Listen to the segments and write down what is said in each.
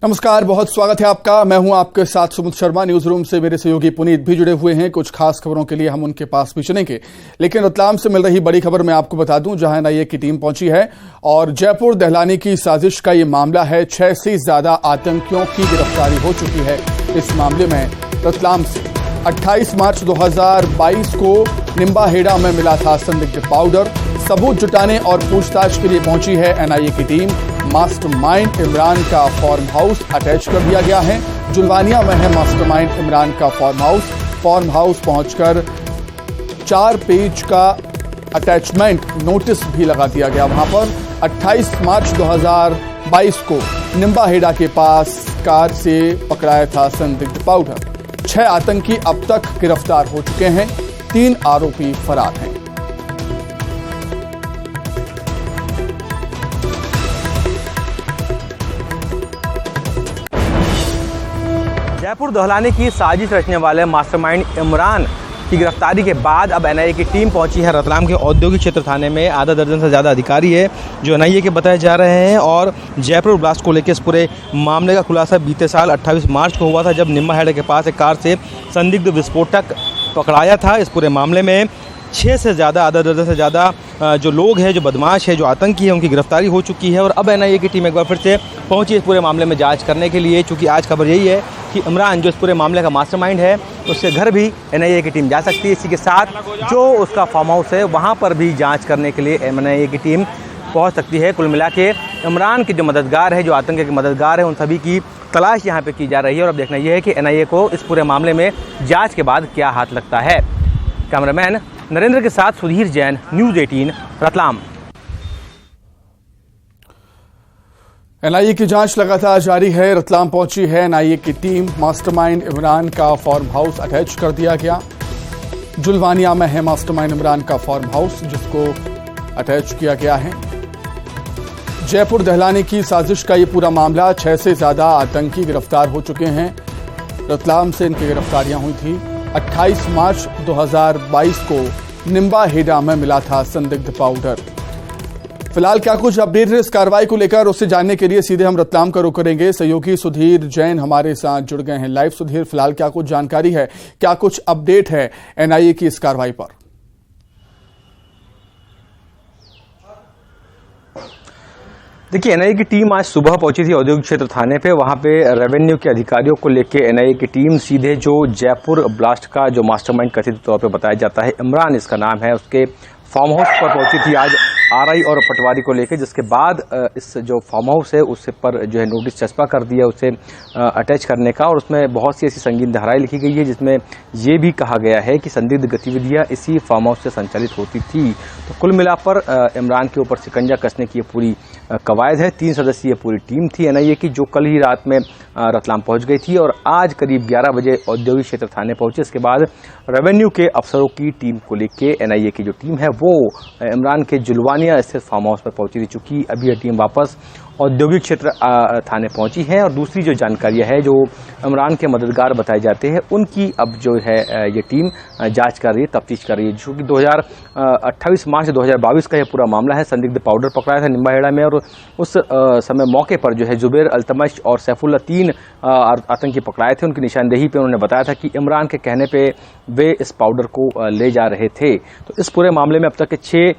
नमस्कार, बहुत स्वागत है आपका। मैं हूं आपके साथ सुमित शर्मा। न्यूज रूम से मेरे सहयोगी पुनीत भी जुड़े हुए हैं। कुछ खास खबरों के लिए हम उनके पास भी चलेंगे, लेकिन रतलाम से मिल रही बड़ी खबर मैं आपको बता दूं, जहां एनआईए की टीम पहुंची है और जयपुर दहलानी की साजिश का ये मामला है। 6 से ज्यादा आतंकियों की गिरफ्तारी हो चुकी है। इस मामले में रतलाम से 28 मार्च 2022 को निम्बाहेड़ा में मिला था संदिग्ध पाउडर। सबूत जुटाने और पूछताछ के लिए पहुंची है एनआईए की टीम। मास्टरमाइंड इमरान का फार्म हाउस अटैच कर दिया गया है। जुलवानिया में है मास्टरमाइंड इमरान का फार्म हाउस पहुंचकर 4 पेज का अटैचमेंट नोटिस भी लगा दिया गया। वहां पर 28 मार्च 2022 को निम्बाहेड़ा के पास कार से पकड़ाया था संदिग्ध पाउडर। 6 आतंकी अब तक गिरफ्तार हो चुके हैं। 3 आरोपी फरार हैं। जयपुर दहलानी की साजिश रचने वाले मास्टरमाइंड इमरान की गिरफ्तारी के बाद अब एनआईए की टीम पहुंची है रतलाम के औद्योगिक क्षेत्र थाने में। आधा दर्जन से ज़्यादा अधिकारी है जो एनआईए के बताए जा रहे हैं और जयपुर ब्लास्ट को लेकर इस पूरे मामले का खुलासा बीते साल 28 मार्च को हुआ था, जब निम्बाहेड़ा के पास एक कार से संदिग्ध विस्फोटक पकड़ाया था। इस पूरे मामले में 6 से ज़्यादा, आधा दर्जन से ज़्यादा जो लोग हैं, जो बदमाश है, जो आतंकी है, उनकी गिरफ्तारी हो चुकी है। और अब एनआईए की टीम एक बार फिर से पहुंची इस पूरे मामले में जांच करने के लिए, क्योंकि आज खबर यही है कि इमरान जो इस पूरे मामले का मास्टरमाइंड है, उसके घर भी एनआईए की टीम जा सकती है। इसी के साथ जो उसका फार्म हाउस है वहाँ पर भी जाँच करने के लिए एनआईए की टीम पहुँच सकती है। कुल मिला के इमरान के जो मददगार है, जो आतंकी के मददगार है, उन सभी की तलाश यहाँ पर की जा रही है। और अब देखना यह है कि एनआईए को इस पूरे मामले में जाँच के बाद क्या हाथ लगता है। कैमरामैन नरेंद्र के साथ सुधीर जैन, न्यूज़ 18 रतलाम। एनआईए की जांच लगातार जारी है। रतलाम पहुंची है एनआईए की टीम। मास्टरमाइंड इमरान का फार्म हाउस अटैच कर दिया गया। जुलवानिया में है मास्टरमाइंड इमरान का फार्म हाउस, जिसको अटैच किया गया है। जयपुर दहलानी की साजिश का ये पूरा मामला। 6 से ज्यादा आतंकी गिरफ्तार हो चुके हैं। रतलाम से इनकी गिरफ्तारियां हुई थी। 28 मार्च 2022 को निम्बाहेड़ा में मिला था संदिग्ध पाउडर। फिलहाल क्या कुछ अपडेट है इस कार्रवाई को लेकर, उससे जानने के लिए सीधे हम रतलाम का रुख करेंगे। सहयोगी सुधीर जैन हमारे साथ जुड़ गए हैं लाइव। सुधीर, फिलहाल क्या कुछ जानकारी है, क्या कुछ अपडेट है एनआईए की इस कार्रवाई पर? देखिए, एनआईए की टीम आज सुबह पहुंची थी औद्योगिक क्षेत्र थाने पे। वहां पे रेवेन्यू के अधिकारियों को लेके एनआईए की टीम सीधे जो जयपुर ब्लास्ट का जो मास्टरमाइंड कथित तौर पे बताया जाता है, इमरान इसका नाम है, उसके फार्म हाउस पर पहुंची थी आज आरआई और पटवारी को लेकर। जिसके बाद इस जो फार्म हाउस है उस पर जो है नोटिस चस्पा कर दिया उसे अटैच करने का, और उसमें बहुत सी ऐसी संगीन धाराएं लिखी गई है जिसमें ये भी कहा गया है कि संदिग्ध गतिविधियां इसी फार्म हाउस से संचालित होती थी। तो कुल मिलाकर इमरान के ऊपर शिकंजा कसने की ये पूरी कवायद है। 3 सदस्यीय पूरी टीम थी एनआईए की, जो कल ही रात में रतलाम पहुंच गई थी और आज करीब 11 बजे औद्योगिक क्षेत्र थाने पहुंचे। इसके बाद रेवेन्यू के अफसरों की टीम को लेके एनआईए की जो टीम है वो इमरान के जुलवानिया स्थित फार्म हाउस पर पहुंची थी। चूंकि अभी यह टीम वापस औद्योगिक क्षेत्र थाने पहुंची है। और दूसरी जो जानकारियां है, जो इमरान के मददगार बताए जाते हैं, उनकी अब जो है ये टीम जांच कर रही है, तफ्तीश कर रही है। चूंकि 28 मार्च 2022 का यह पूरा मामला है। संदिग्ध पाउडर पकड़ाया था निम्बाहेड़ा में, और उस समय मौके पर जो है जुबैर, अल्तमश और सैफुल्ला 3 आतंकी पकड़ाए थे। उनकी निशानदेही पे उन्होंने बताया था कि इमरान के कहने पे वे इस पाउडर को ले जा रहे थे। तो इस पूरे मामले में अब तक के 6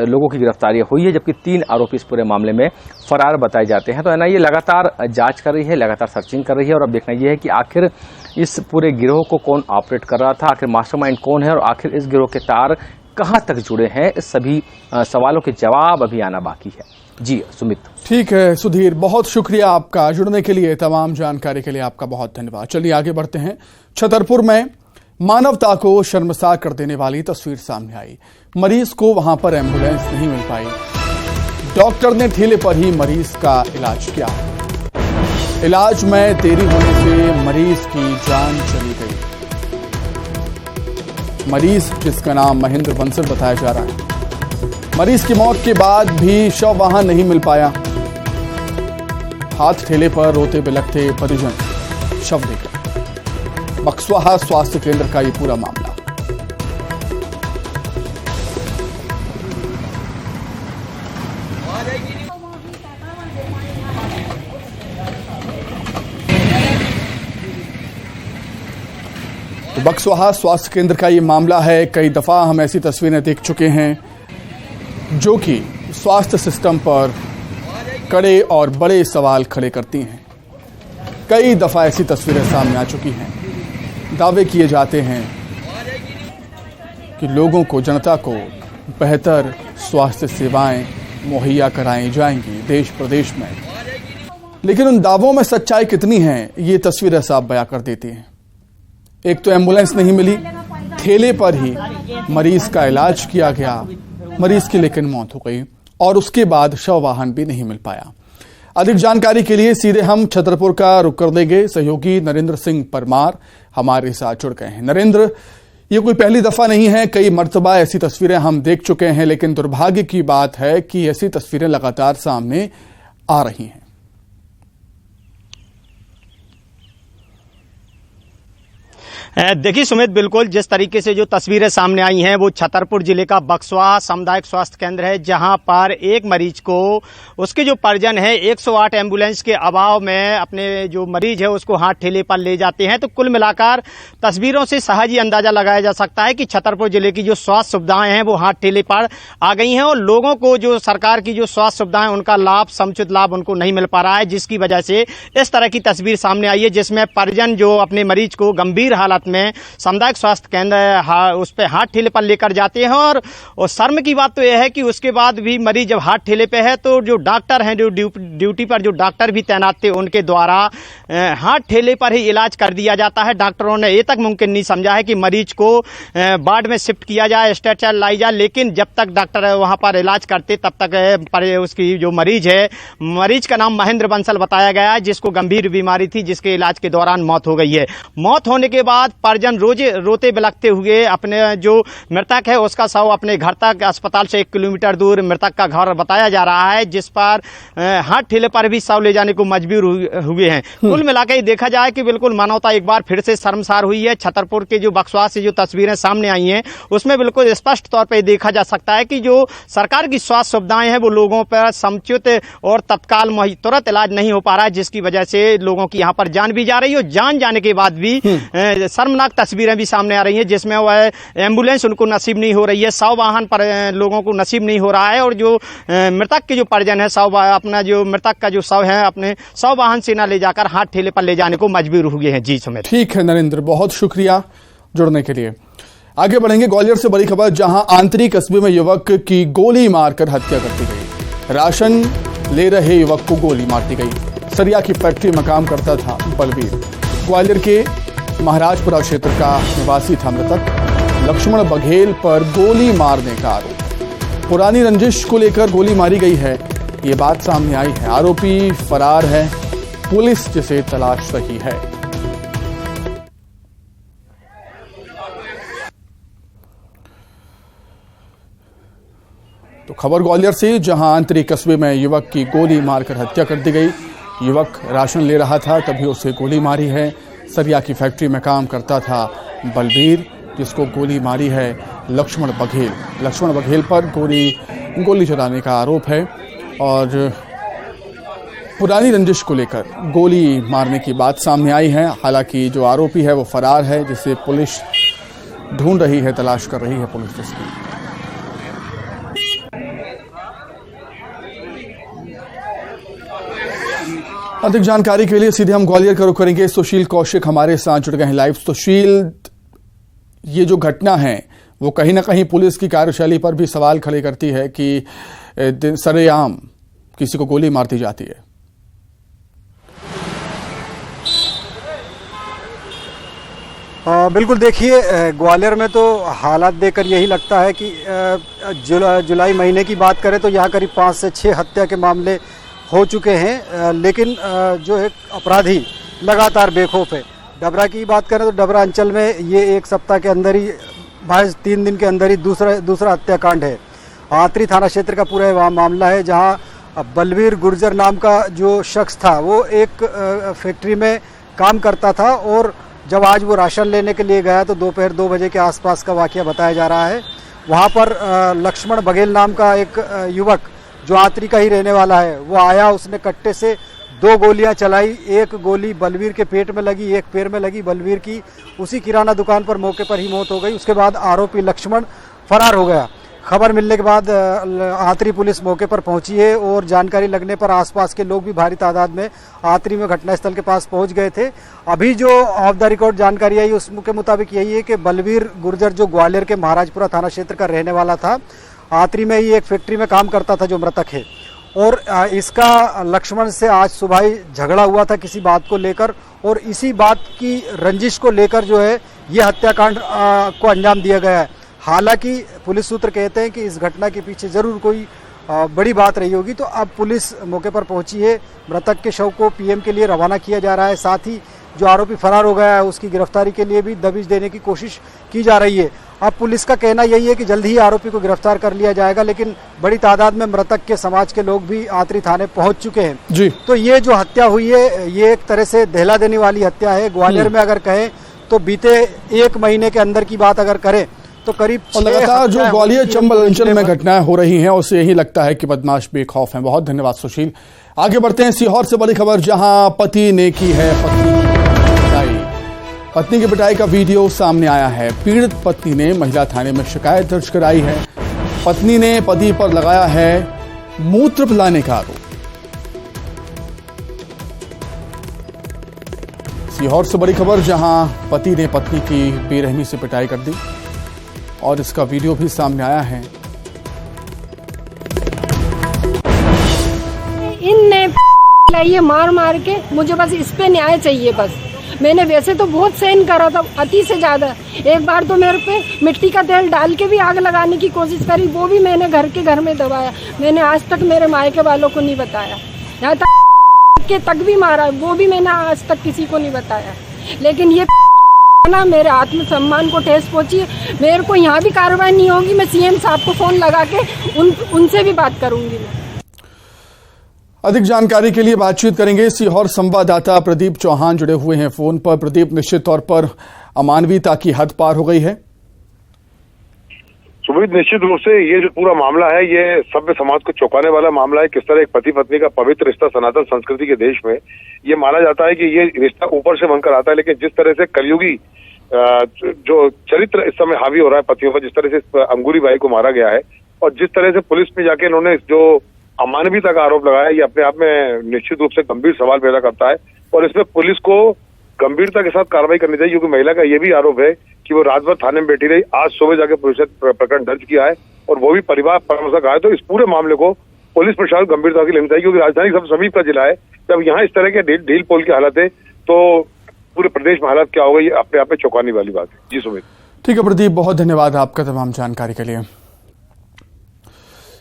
लोगों की गिरफ्तारी हुई है, जबकि 3 आरोपी इस पूरे मामले में फरार बताए जाते हैं। तो एनआईए लगातार जांच कर रही है, लगातार सर्चिंग कर रही है। और अब देखना यह है कि आखिर इस पूरे गिरोह को कौन ऑपरेट कर रहा था, आखिर मास्टरमाइंड कौन है, और आखिर इस गिरोह के तार कहां तक जुड़े हैं। इस सभी सवालों के जवाब अभी आना बाकी है। जी सुमित। ठीक है सुधीर, बहुत शुक्रिया आपका जुड़ने के लिए, तमाम जानकारी के लिए आपका बहुत धन्यवाद। चलिए आगे बढ़ते हैं। छतरपुर में मानवता को शर्मसार कर देने वाली तस्वीर सामने आई। मरीज को वहां पर एम्बुलेंस नहीं मिल पाई। डॉक्टर ने ठेले पर ही मरीज का इलाज किया। इलाज में देरी होने से मरीज की जान चली गई। मरीज, जिसका नाम महेंद्र बंसल बताया जा रहा है, मरीज की मौत के बाद भी शव वहां नहीं मिल पाया। हाथ ठेले पर रोते बिलखते परिजन शव लेकर। बक्सवाहा स्वास्थ्य केंद्र का ये पूरा मामला। तो बक्सवाहा स्वास्थ्य केंद्र का ये मामला है। कई दफा हम ऐसी तस्वीरें देख चुके हैं जो कि स्वास्थ्य सिस्टम पर कड़े और बड़े सवाल खड़े करती हैं। कई दफा ऐसी तस्वीरें सामने आ चुकी हैं। दावे किए जाते हैं कि लोगों को, जनता को बेहतर स्वास्थ्य सेवाएं मुहैया कराई जाएंगी देश प्रदेश में, लेकिन उन दावों में सच्चाई कितनी है ये तस्वीरें साफ बयां कर देती हैं। एक तो एम्बुलेंस नहीं मिली, ठेले पर ही मरीज का इलाज किया गया, मरीज की लेकिन मौत हो गई और उसके बाद शव वाहन भी नहीं मिल पाया। अधिक जानकारी के लिए सीधे हम छतरपुर का रुख कर देंगे। सहयोगी नरेंद्र सिंह परमार हमारे साथ जुड़ गए हैं। नरेंद्र, ये कोई पहली दफा नहीं है, कई मर्तबा ऐसी तस्वीरें हम देख चुके हैं, लेकिन दुर्भाग्य की बात है कि ऐसी तस्वीरें लगातार सामने आ रही हैं। देखिए सुमित, बिल्कुल जिस तरीके से जो तस्वीरें सामने आई हैं वो छतरपुर जिले का बक्सवाहा सामुदायिक स्वास्थ्य केंद्र है, जहां पर एक मरीज को उसके जो परिजन है 108 एम्बुलेंस के अभाव में अपने जो मरीज है उसको हाथ ठेले पर ले जाते हैं। तो कुल मिलाकर तस्वीरों से सहज ही अंदाजा लगाया जा सकता है कि छतरपुर जिले की जो स्वास्थ्य सुविधाएं हैं वो हाथ ठेले पर आ गई हैं और लोगों को जो सरकार की जो स्वास्थ्य सुविधाएं उनका लाभ, समुचित लाभ उनको नहीं मिल पा रहा है, जिसकी वजह से इस तरह की तस्वीर सामने आई है, जिसमें परिजन जो अपने मरीज को गंभीर हालत में सामुदायिक स्वास्थ्य केंद्र उस पे हाथ ठेले पर लेकर जाते हैं। और शर्म की बात तो यह है कि उसके बाद भी मरीज जब हाथ ठेले पे है तो जो डॉक्टर हैं, जो ड्यूटी पर जो डॉक्टर भी तैनात थे, उनके द्वारा हाथ ठेले पर ही इलाज कर दिया जाता है। डॉक्टरों ने ये तक मुमकिन नहीं समझा है कि मरीज को वार्ड में शिफ्ट किया जाए, स्ट्रेचर लाई जाए, लेकिन जब तक डॉक्टर वहां पर इलाज करते तब तक उसकी जो मरीज है, मरीज का नाम महेंद्र बंसल बताया गया है, जिसको गंभीर बीमारी थी, जिसके इलाज के दौरान मौत हो गई है। मौत होने के बाद परिजन रोज रोते बिलखते हुए अपने जो मृतक है उसका शव अपने घर तक, अस्पताल से 1 किलोमीटर दूर मृतक का घर बताया जा रहा है, जिस पर हाथ ठेले पर भी शव ले जाने को मजबूर हुए हैं। कुल मिलाकर ये देखा जाए कि बिल्कुल मानवता एक बार फिर से शर्मसार हुई है। छतरपुर के जो बक्सवाहा से जो तस्वीरें सामने आई हैं उसमें बिल्कुल स्पष्ट तौर पर देखा जा सकता है कि जो सरकार की स्वास्थ्य सुविधाएं हैं वो लोगों पर समुचित और तत्काल तुरंत इलाज नहीं हो पा रहा है, जिसकी वजह से लोगों की यहाँ पर जान भी जा रही है और जान जाने के बाद भी शर्मनाक तस्वीरें भी सामने आ रही हैं, जिसमें वह एम्बुलेंस उनको नसीब नहीं हो रही है, शव वाहन पर लोगों को नसीब नहीं हो रहा है और जो मृतक के जो परिजन है, अपना जो मृतक का जो शव है अपने शव वाहन से न ले जाकर हाथ ठेले पर ले जाने को मजबूर हुए हैं। जी सुमित। ठीक है नरेंद्र, बहुत शुक्रिया जुड़ने के लिए। आगे बढ़ेंगे ग्वालियर से बड़ी खबर, जहां आंतरिक कस्बे में युवक की गोली मारकर हत्या कर दी गई। राशन ले रहे युवक को गोली मार दी गई। सरिया की फैक्ट्री में काम करता था बलबीर। ग्वालियर के महाराजपुरा क्षेत्र का निवासी था मृतक। लक्ष्मण बघेल पर गोली मारने का आरोप। पुरानी रंजिश को लेकर गोली मारी गई है, ये बात सामने आई है। आरोपी फरार है, पुलिस जिसे तलाश रही है। तो खबर ग्वालियर से, जहां आंतरिक कस्बे में युवक की गोली मारकर हत्या कर दी गई। युवक राशन ले रहा था, तभी उसे गोली मारी है। सरिया की फैक्ट्री में काम करता था बलबीर, जिसको गोली मारी है लक्ष्मण बघेल। लक्ष्मण बघेल पर गोली चलाने का आरोप है और पुरानी रंजिश को लेकर गोली मारने की बात सामने आई है। हालांकि जो आरोपी है वो फरार है, जिसे पुलिस ढूंढ रही है, तलाश कर रही है पुलिस इसकी। अधिक जानकारी के लिए सीधे हम ग्वालियर का रुख करेंगे। सुशील कौशिक हमारे साथ जुड़ गए हैं लाइव। सुशील, ये जो घटना है वो कहीं ना कहीं पुलिस की कार्यशैली पर भी सवाल खड़े करती है कि सरेआम किसी को गोली मार दी जाती है। बिल्कुल, देखिए ग्वालियर में तो हालात देखकर यही लगता है कि जुलाई महीने की बात करें तो यहाँ करीब 5 से 6 हत्या के मामले हो चुके हैं, लेकिन जो है अपराधी लगातार बेखौफ है। डबरा की बात करें तो डबरा अंचल में ये 1 सप्ताह के अंदर ही, 3 दिन के अंदर ही दूसरा हत्याकांड है। आंतरी थाना क्षेत्र का पूरा वहाँ मामला है, जहाँ बलबीर गुर्जर नाम का जो शख्स था वो एक फैक्ट्री में काम करता था और जब आज वो राशन लेने के लिए गया तो दोपहर 2 बजे के आसपास का वाकया बताया जा रहा है। वहाँ पर लक्ष्मण बघेल नाम का एक युवक जो आंतरी का ही रहने वाला है, वो आया, उसने कट्टे से 2 गोलियां चलाई, एक गोली बलवीर के पेट में लगी, एक पैर में लगी। बलवीर की उसी किराना दुकान पर मौके पर ही मौत हो गई। उसके बाद आरोपी लक्ष्मण फरार हो गया। खबर मिलने के बाद आतरी पुलिस मौके पर पहुंची है और जानकारी लगने पर आसपास के लोग भी भारी तादाद में आतरी में घटनास्थल के पास पहुंच गए थे। अभी जो ऑफ द रिकॉर्ड जानकारी आई उसके मुताबिक यही है कि बलवीर गुर्जर जो ग्वालियर के महाराजपुरा थाना क्षेत्र का रहने वाला था, आतरी में ही एक फैक्ट्री में काम करता था जो मृतक है, और इसका लक्ष्मण से आज सुबह ही झगड़ा हुआ था किसी बात को लेकर, और इसी बात की रंजिश को लेकर जो है ये हत्याकांड को अंजाम दिया गया है। हालांकि पुलिस सूत्र कहते हैं कि इस घटना के पीछे जरूर कोई बड़ी बात रही होगी। तो अब पुलिस मौके पर पहुंची है, मृतक के शव को पीएम के लिए रवाना किया जा रहा है। साथ ही जो आरोपी फरार हो गया है उसकी गिरफ्तारी के लिए भी दबिश देने की कोशिश की जा रही है। अब पुलिस का कहना यही है कि जल्द ही आरोपी को गिरफ्तार कर लिया जाएगा, लेकिन बड़ी तादाद में मृतक के समाज के लोग भी आतरी थाने पहुंच चुके हैं जी। तो ये जो हत्या हुई है ये एक तरह से दहला देने वाली हत्या है। ग्वालियर में अगर कहें तो बीते 1 महीने के अंदर की बात अगर करें तो करीब लगातार जो ग्वालियर चंबल अंचल में घटनाएं हो रही हैं उससे यही लगता है कि बदमाश बेखौफ हैं। बहुत धन्यवाद सुशील। आगे बढ़ते हैं सीहोर से बड़ी खबर, जहां पति ने की है पत्नी की पिटाई का वीडियो सामने आया है। पीड़ित पत्नी ने महिला थाने में शिकायत दर्ज कराई है। पत्नी ने पति पर लगाया है मूत्र पिलाने का आरोप। सीहोर से बड़ी खबर, जहां पति ने पत्नी की बेरहमी से पिटाई कर दी और इसका वीडियो भी सामने आया है। इनने ये मार मार के मुझे बस इस पे न्याय चाहिए। बस मैंने वैसे तो बहुत सहन करा था, अति से ज्यादा। एक बार तो मेरे पे मिट्टी का तेल डाल के भी आग लगाने की कोशिश करी, वो भी मैंने घर में दबाया। मैंने आज तक मेरे मायके वालों को नहीं बताया। यहाँ तक भी मारा, वो भी मैंने आज तक किसी को नहीं बताया। लेकिन ये ना मेरे आत्मसम्मान को ठेस पहुंची। मेरे को यहाँ भी कार्रवाई नहीं होगी, मैं सीएम साहब को फोन लगा के उनसे भी बात करूंगी। अधिक जानकारी के लिए बातचीत करेंगे। सीहोर संवाददाता प्रदीप चौहान जुड़े हुए हैं फोन पर। प्रदीप, निश्चित तौर पर अमानवीयता की हद पार हो गई है। सुमित, निश्चित रूप से ये जो पूरा मामला है ये सभ्य समाज को चौंकाने वाला मामला है। किस तरह एक पति पत्नी का पवित्र रिश्ता सनातन संस्कृति के देश में ये माना जाता है कि ये रिश्ता ऊपर से बनकर आता है, लेकिन जिस तरह से कलयुगी जो चरित्र इस समय हावी हो रहा है पतियों पर, जिस तरह से अंगूरी बाई को मारा गया है और जिस तरह से पुलिस में जाके इन्होंने जो अमानवीयता का आरोप लगाया, ये अपने आप में निश्चित रूप से गंभीर सवाल पैदा करता है और इसमें पुलिस को गंभीरता के साथ कार्रवाई करनी चाहिए। क्योंकि महिला का ये भी आरोप है कि वो रात भर थाने में बैठी रही, आज सुबह जाके पुलिस ने प्रकरण दर्ज किया है और वो भी परिवार परामर्शक आया। तो इस पूरे मामले को पुलिस प्रशासन गंभीरता से लेनी चाहिए, क्योंकि राजधानी सबसे समीप का जिला है। जब यहाँ इस तरह के ढील पोल की हालत है तो पूरे प्रदेश में हालत क्या होगा, ये अपने आप में चौंकाने वाली बात है। जी सुमित। ठीक है प्रदीप, बहुत धन्यवाद आपका तमाम जानकारी के लिए।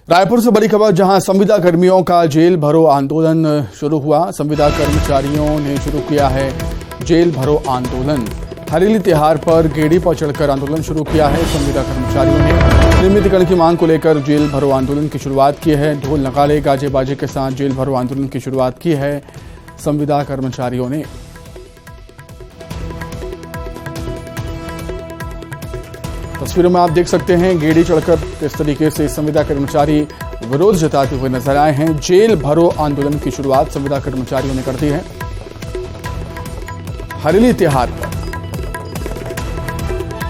रायपुर से बड़ी खबर, जहां संविदा कर्मियों का जेल भरो आंदोलन शुरू हुआ। संविदा कर्मचारियों ने शुरू किया है जेल भरो आंदोलन। हरेली त्योहार पर गेड़ी पर चढ़कर आंदोलन शुरू किया है। संविदा कर्मचारियों ने नियमितीकरण की मांग को लेकर जेल भरो आंदोलन की शुरुआत की है। ढोल नगाड़े गाजे बाजे के साथ जेल भरो आंदोलन की शुरुआत की है संविदा कर्मचारियों ने। तस्वीरों में आप देख सकते हैं गेड़ी चढ़कर किस तरीके से संविदा कर्मचारी विरोध जताते हुए नजर आए हैं। जेल भरो आंदोलन की शुरुआत संविदा कर्मचारियों ने कर दी है हरेली त्योहार पर।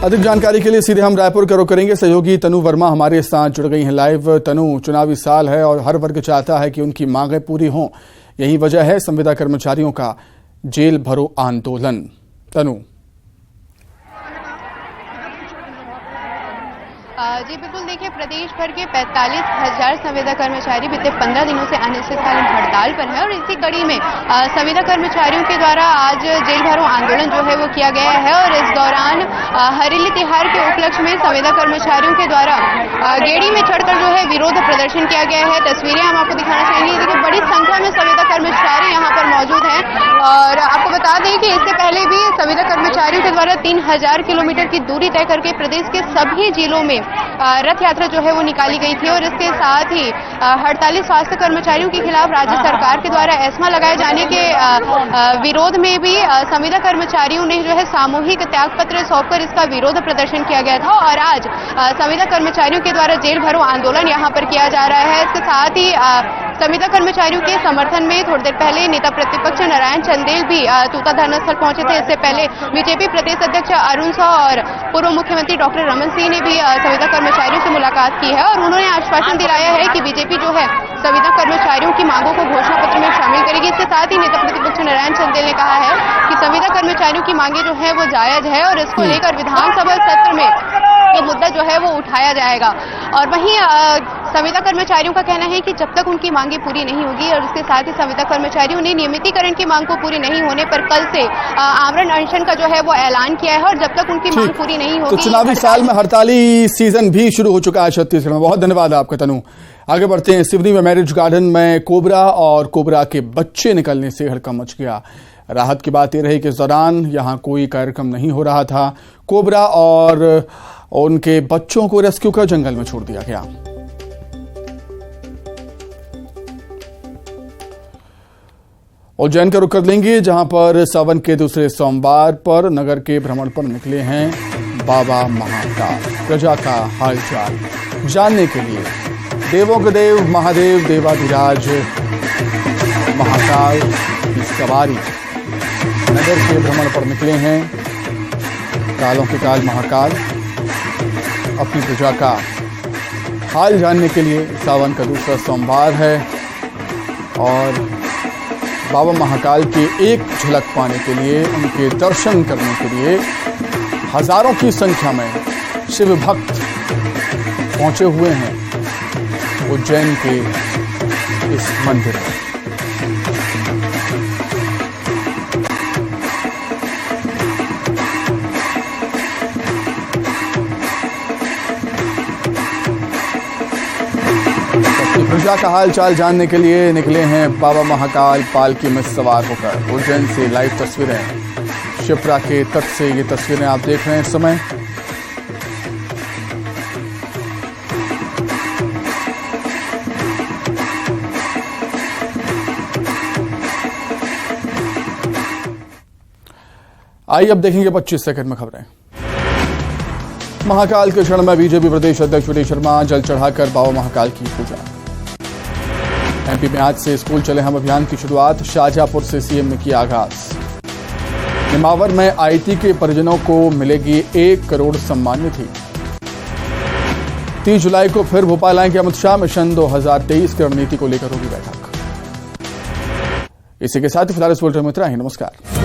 अधिक जानकारी के लिए सीधे हम रायपुर का रुख करेंगे। सहयोगी तनु वर्मा हमारे साथ जुड़ गई हैं लाइव। तनु, चुनावी साल है और हर वर्ग चाहता है कि उनकी मांगें पूरी हों, यही वजह है संविदा कर्मचारियों का जेल भरो आंदोलन। तनु। जी बिल्कुल, देखिए प्रदेश भर के 45,000 संविदा कर्मचारी बीते 15 दिनों से अनिश्चितकालीन हड़ताल पर है और इसी कड़ी में संविदा कर्मचारियों के द्वारा आज जेल भरो आंदोलन जो है वो किया गया है। और इस दौरान हरेली त्योहार के उपलक्ष्य में संविदा कर्मचारियों के द्वारा गेड़ी में चढ़कर जो है विरोध प्रदर्शन किया गया है। तस्वीरें हम आपको दिखाना चाहेंगे। देखिए बड़ी संख्या में संविदा कर्मचारी यहाँ पर मौजूद हैं और आपको बता दें कि इससे पहले भी संविदा कर्मचारियों के द्वारा 3000 किलोमीटर की दूरी तय करके प्रदेश के सभी जिलों में रथ यात्रा जो है वो निकाली गई थी। और इसके साथ ही हड़ताली स्वास्थ्य कर्मचारियों के खिलाफ राज्य सरकार के द्वारा एस्मा लगाए जाने के विरोध में भी संविदा कर्मचारियों ने जो है सामूहिक त्याग पत्र सौंपकर इसका विरोध प्रदर्शन किया गया था। और आज संविदा कर्मचारियों के द्वारा जेल भरो आंदोलन यहाँ पर किया जा रहा है। इसके साथ ही संविदा कर्मचारियों के समर्थन में थोड़ी देर पहले नेता प्रतिपक्ष नारायण चंदेल भी तूता धरना स्थल पहुंचे थे। इससे पहले बीजेपी प्रदेश अध्यक्ष अरुण साह और पूर्व मुख्यमंत्री डॉक्टर रमन सिंह ने भी संविदा कर्मचारियों से मुलाकात की है और उन्होंने आश्वासन दिलाया है कि बीजेपी जो है संविदा कर्मचारियों की मांगों को घोषणा पत्र में शामिल करेगी। इसके साथ ही नेता प्रतिपक्ष नारायण चंदेल ने कहा है कि संविदा कर्मचारियों की मांगे जो है वो जायज है और इसको लेकर विधानसभा सत्र में ये मुद्दा जो है वो उठाया जाएगा। और वहीं संविदा कर्मचारियों का कहना है कि जब तक उनकी मांगे पूरी नहीं होगी और इसके साथ ही संविदा कर्मचारियों ने नियमितीकरण की मांग को पूरी नहीं होने पर कल से आमरण अनशन का जो है वो ऐलान किया है और जब तक उनकी मांग पूरी नहीं होगी। तो चुनावी साल में हड़ताली सीजन भी शुरू हो चुका है छत्तीसगढ़ में। बहुत धन्यवाद आपका तनु। आगे बढ़ते हैं। सिवनी में मैरिज गार्डन में कोबरा और कोबरा के बच्चे निकलने से हड़कंप मच गया। राहत की बात यह रही कि इस दौरान यहां कोई कार्यक्रम नहीं हो रहा था। कोबरा और उनके बच्चों को रेस्क्यू कर जंगल में छोड़ दिया गया। उज्जैन का रुख कर लेंगे, जहां पर सावन के दूसरे सोमवार पर नगर के भ्रमण पर निकले हैं बाबा महाकाल। प्रजा का हालचाल जानने के लिए देवों के देव महादेव देवाधिराज महाकाल की सवारी नगर के भ्रमण पर निकले हैं। कालों के काल महाकाल अपनी प्रजा का हाल जानने के लिए सावन का दूसरा सोमवार है और बाबा महाकाल की एक झलक पाने के लिए, उनके दर्शन करने के लिए हजारों की संख्या में शिव भक्त पहुंचे हुए हैं उज्जैन के इस मंदिर में। प्रजा का हाल चाल जानने के लिए निकले हैं बाबा महाकाल पालकी में सवार होकर। उज्जैन से लाइव तस्वीरें शिप्रा के तट से ये तस्वीरें आप देख रहे हैं इस समय। आइए अब देखेंगे 25 सेकंड में खबरें। महाकाल के क्षण में बीजेपी प्रदेश अध्यक्ष विजय शर्मा जल चढ़ाकर बाबा महाकाल की पूजा। एमपी में आज से स्कूल चले हम अभियान की शुरुआत। शाहजहांपुर से सीएम ने किया आगाज। निमावर में आईटी के परिजनों को मिलेगी 1 करोड़ सम्मान निधि। 30 जुलाई को फिर भोपाल आएंगे अमित शाह। मिशन 2023 की रणनीति को लेकर होगी बैठक। इसी के साथ ही फिलहाल इस बुलेटिन में इतना ही। नमस्कार।